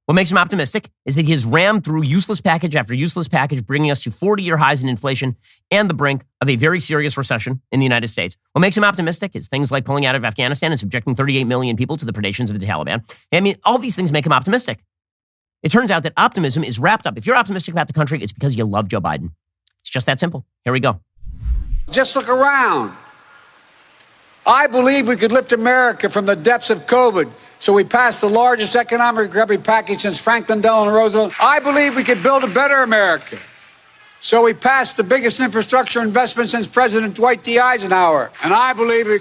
What makes him optimistic is that he has rammed through useless package after useless package, bringing us to 40-year highs in inflation and the brink of a very serious recession in the United States. What makes him optimistic is things like pulling out of Afghanistan and subjecting 38 million people to the predations of the Taliban. I mean, all these things make him optimistic. It turns out that optimism is wrapped up. If you're optimistic about the country, it's because you love Joe Biden. It's just that simple. Here we go. Just look around. I believe we could lift America from the depths of COVID. So we passed the largest economic recovery package since Franklin Delano Roosevelt. I believe we could build a better America. So we passed the biggest infrastructure investment since President Dwight D. Eisenhower. And I believe we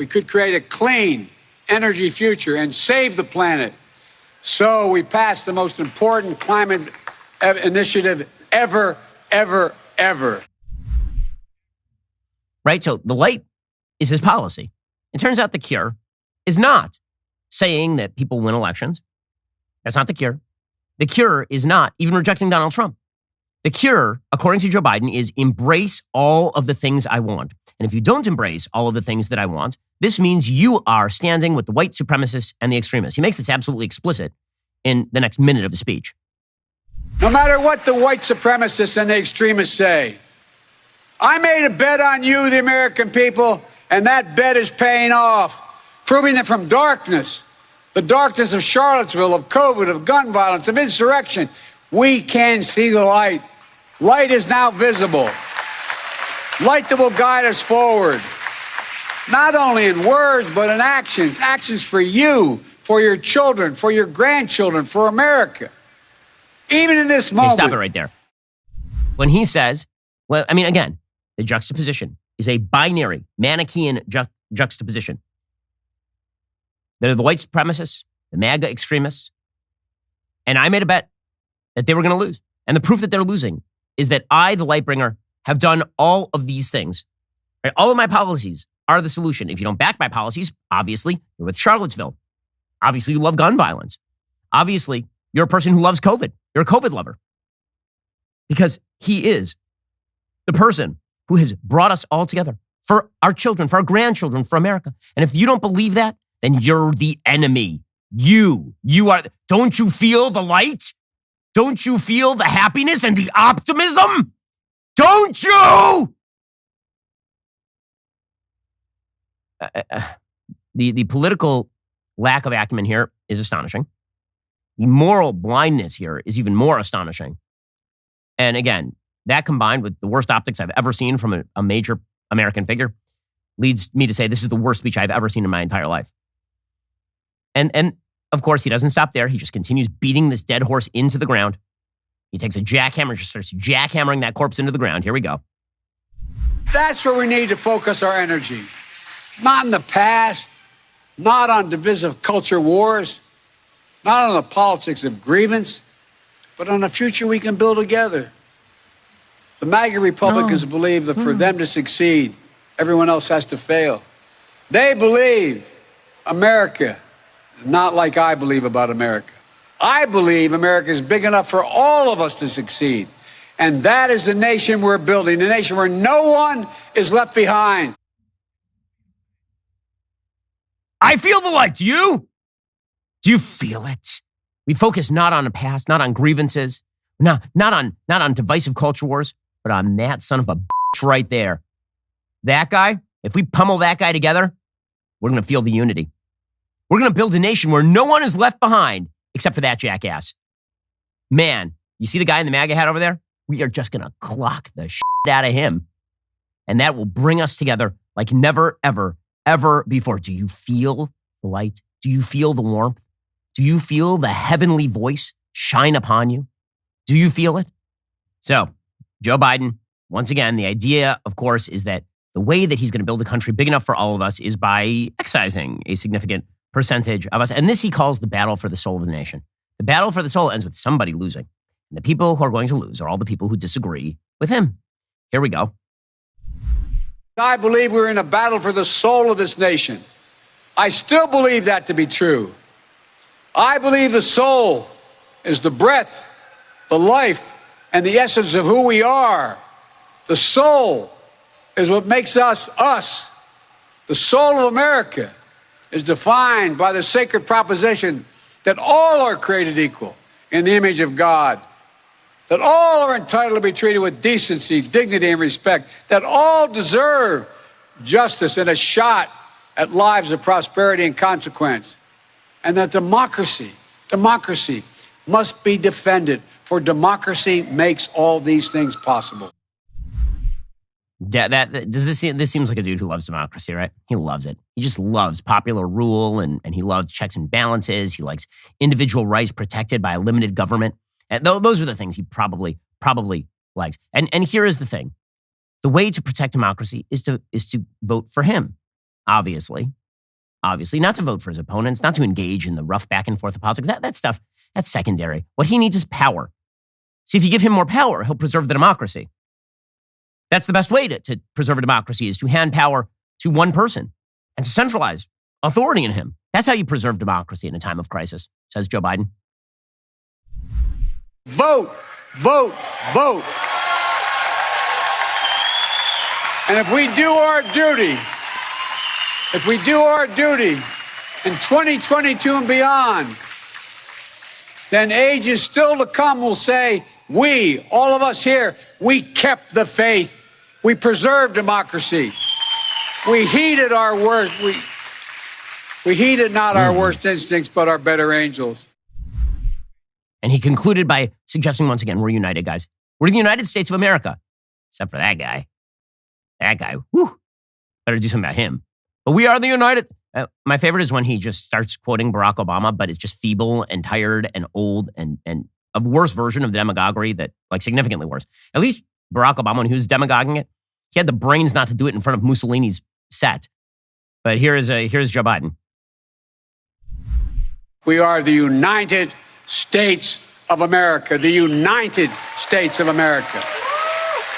could create a clean energy future and save the planet. So we passed the most important climate initiative ever. Right? So the light is his policy. It turns out the cure is not saying that people win elections. That's not the cure. The cure is not even rejecting Donald Trump. The cure, according to Joe Biden, is embrace all of the things I want. And if you don't embrace all of the things that I want, this means you are standing with the white supremacists and the extremists. He makes this absolutely explicit in the next minute of the speech. No matter what the white supremacists and the extremists say, I made a bet on you, the American people, and that bet is paying off, proving that from darkness, the darkness of Charlottesville, of COVID, of gun violence, of insurrection, we can see the light. Light is now visible. Light that will guide us forward, not only in words, but in actions. Actions for you, for your children, for your grandchildren, for America. Even in this moment. Okay, stop it right there. When he says, well, I mean, again, the juxtaposition is a binary, Manichaean juxtaposition. They're the white supremacists, the MAGA extremists. And I made a bet that they were going to lose. And the proof that they're losing is that I, the light bringer, have done all of these things. Right? All of my policies are the solution. If you don't back my policies, obviously, you're with Charlottesville. Obviously, you love gun violence. Obviously, you're a person who loves COVID. You're a COVID lover. Because he is the person who has brought us all together for our children, for our grandchildren, for America. And if you don't believe that, then you're the enemy. You are. Don't you feel the light? Don't you feel the happiness and the optimism? Don't you? The political lack of acumen here is astonishing. The moral blindness here is even more astonishing. And again, that combined with the worst optics I've ever seen from a major American figure leads me to say this is the worst speech I've ever seen in my entire life. And of course, he doesn't stop there. He just continues beating this dead horse into the ground. He takes a jackhammer and just starts jackhammering that corpse into the ground. Here we go. That's where we need to focus our energy. Not in the past, not on divisive culture wars, not on the politics of grievance, but on a future we can build together. The MAGA Republicans believe that for them to succeed, everyone else has to fail. They believe America is not like I believe about America. I believe America is big enough for all of us to succeed. And that is the nation we're building, a nation where no one is left behind. I feel the light. Do you? Do you feel it? We focus not on the past, not on grievances, not on divisive culture wars, but on that son of a bitch right there. That guy, if we pummel that guy together, we're going to feel the unity. We're going to build a nation where no one is left behind except for that jackass. Man, you see the guy in the MAGA hat over there? We are just going to clock the shit out of him. And that will bring us together like never, ever, ever before. Do you feel the light? Do you feel the warmth? Do you feel the heavenly voice shine upon you? Do you feel it? So, Joe Biden, once again, the idea, of course, is that the way that he's going to build a country big enough for all of us is by excising a significant percentage of us. And this he calls the battle for the soul of the nation. The battle for the soul ends with somebody losing. And the people who are going to lose are all the people who disagree with him. Here we go. I believe we're in a battle for the soul of this nation. I still believe that to be true. I believe the soul is the breath, the life, and the essence of who we are. The soul is what makes us us. The soul of America is defined by the sacred proposition that all are created equal in the image of God, that all are entitled to be treated with decency, dignity, and respect, that all deserve justice and a shot at lives of prosperity and consequence, and that democracy must be defended, for democracy makes all these things possible. This seems like a dude who loves democracy, right? He loves it. He just loves popular rule, and he loves checks and balances. He likes individual rights protected by a limited government. And those are the things he probably likes. And here is the thing. The way to protect democracy is to vote for him, obviously. Obviously, not to vote for his opponents, not to engage in the rough back and forth of politics. That stuff, that's secondary. What he needs is power. See, if you give him more power, he'll preserve the democracy. That's the best way to preserve a democracy, is to hand power to one person and to centralize authority in him. That's how you preserve democracy in a time of crisis, says Joe Biden. Vote, vote, vote. And if we do our duty in 2022 and beyond, then ages still to come will say, we, all of us here, we kept the faith. We preserved democracy. We heeded our worst. We heeded not our worst instincts, but our better angels. And he concluded by suggesting once again, we're united, guys. We're the United States of America. Except for that guy. That guy, whew, better do something about him. But we are the United. My favorite is when he just starts quoting Barack Obama, but it's just feeble and tired and old and a worse version of the demagoguery that, like, significantly worse. At least Barack Obama, when he was demagoguing it, he had the brains not to do it in front of Mussolini's set. But here's Joe Biden. We are the United States of America, the United States of America.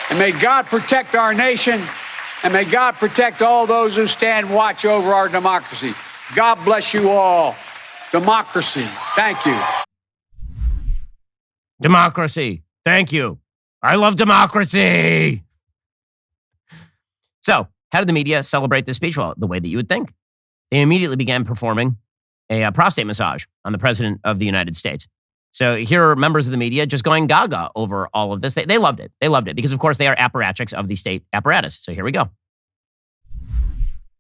And may God protect our nation, and may God protect all those who stand watch over our democracy. God bless you all. Democracy. Thank you. Democracy. Thank you. I love democracy. So, how did the media celebrate this speech? Well, the way that you would think. They immediately began performing a prostate massage on the President of the United States. So here are members of the media just going gaga over all of this. They loved it. They loved it because, of course, they are apparatchiks of the state apparatus. So here we go.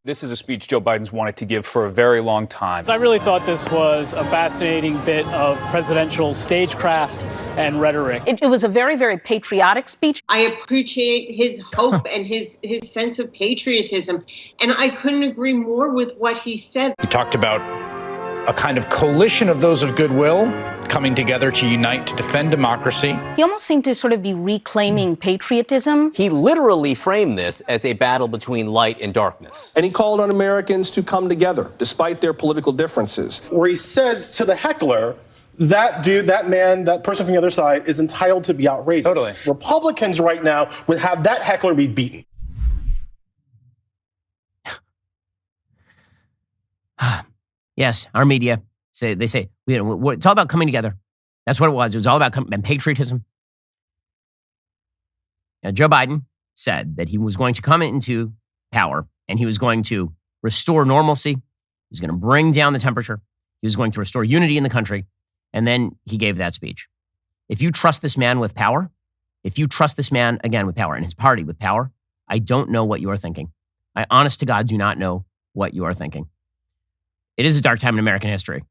This is a speech Joe Biden's wanted to give for a very long time. I really thought this was a fascinating bit of presidential stagecraft and rhetoric. It was a very, very patriotic speech. I appreciate his hope and his sense of patriotism, and I couldn't agree more with what he said. He talked about a kind of coalition of those of goodwill coming together to unite to defend democracy. He almost seemed to sort of be reclaiming patriotism. He literally framed this as a battle between light and darkness. And he called on Americans to come together despite their political differences. Where he says to the heckler, that dude, that man, that person from the other side is entitled to be outraged. Totally. Republicans right now would have that heckler be beaten. Yes, our media say it's all about coming together. That's what it was. It was all about and patriotism. Now, Joe Biden said that he was going to come into power and he was going to restore normalcy. He was going to bring down the temperature. He was going to restore unity in the country. And then he gave that speech. If you trust this man with power, if you trust this man, again, with power and his party with power, I don't know what you are thinking. I, honest to God, do not know what you are thinking. It is a dark time in American history.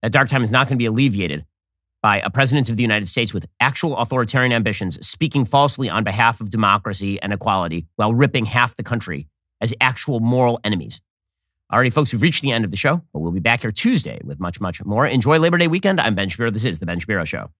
That dark time is not going to be alleviated by a president of the United States with actual authoritarian ambitions speaking falsely on behalf of democracy and equality while ripping half the country as actual moral enemies. Alrighty, folks, we've reached the end of the show, but we'll be back here Tuesday with much, much more. Enjoy Labor Day weekend. I'm Ben Shapiro. This is The Ben Shapiro Show.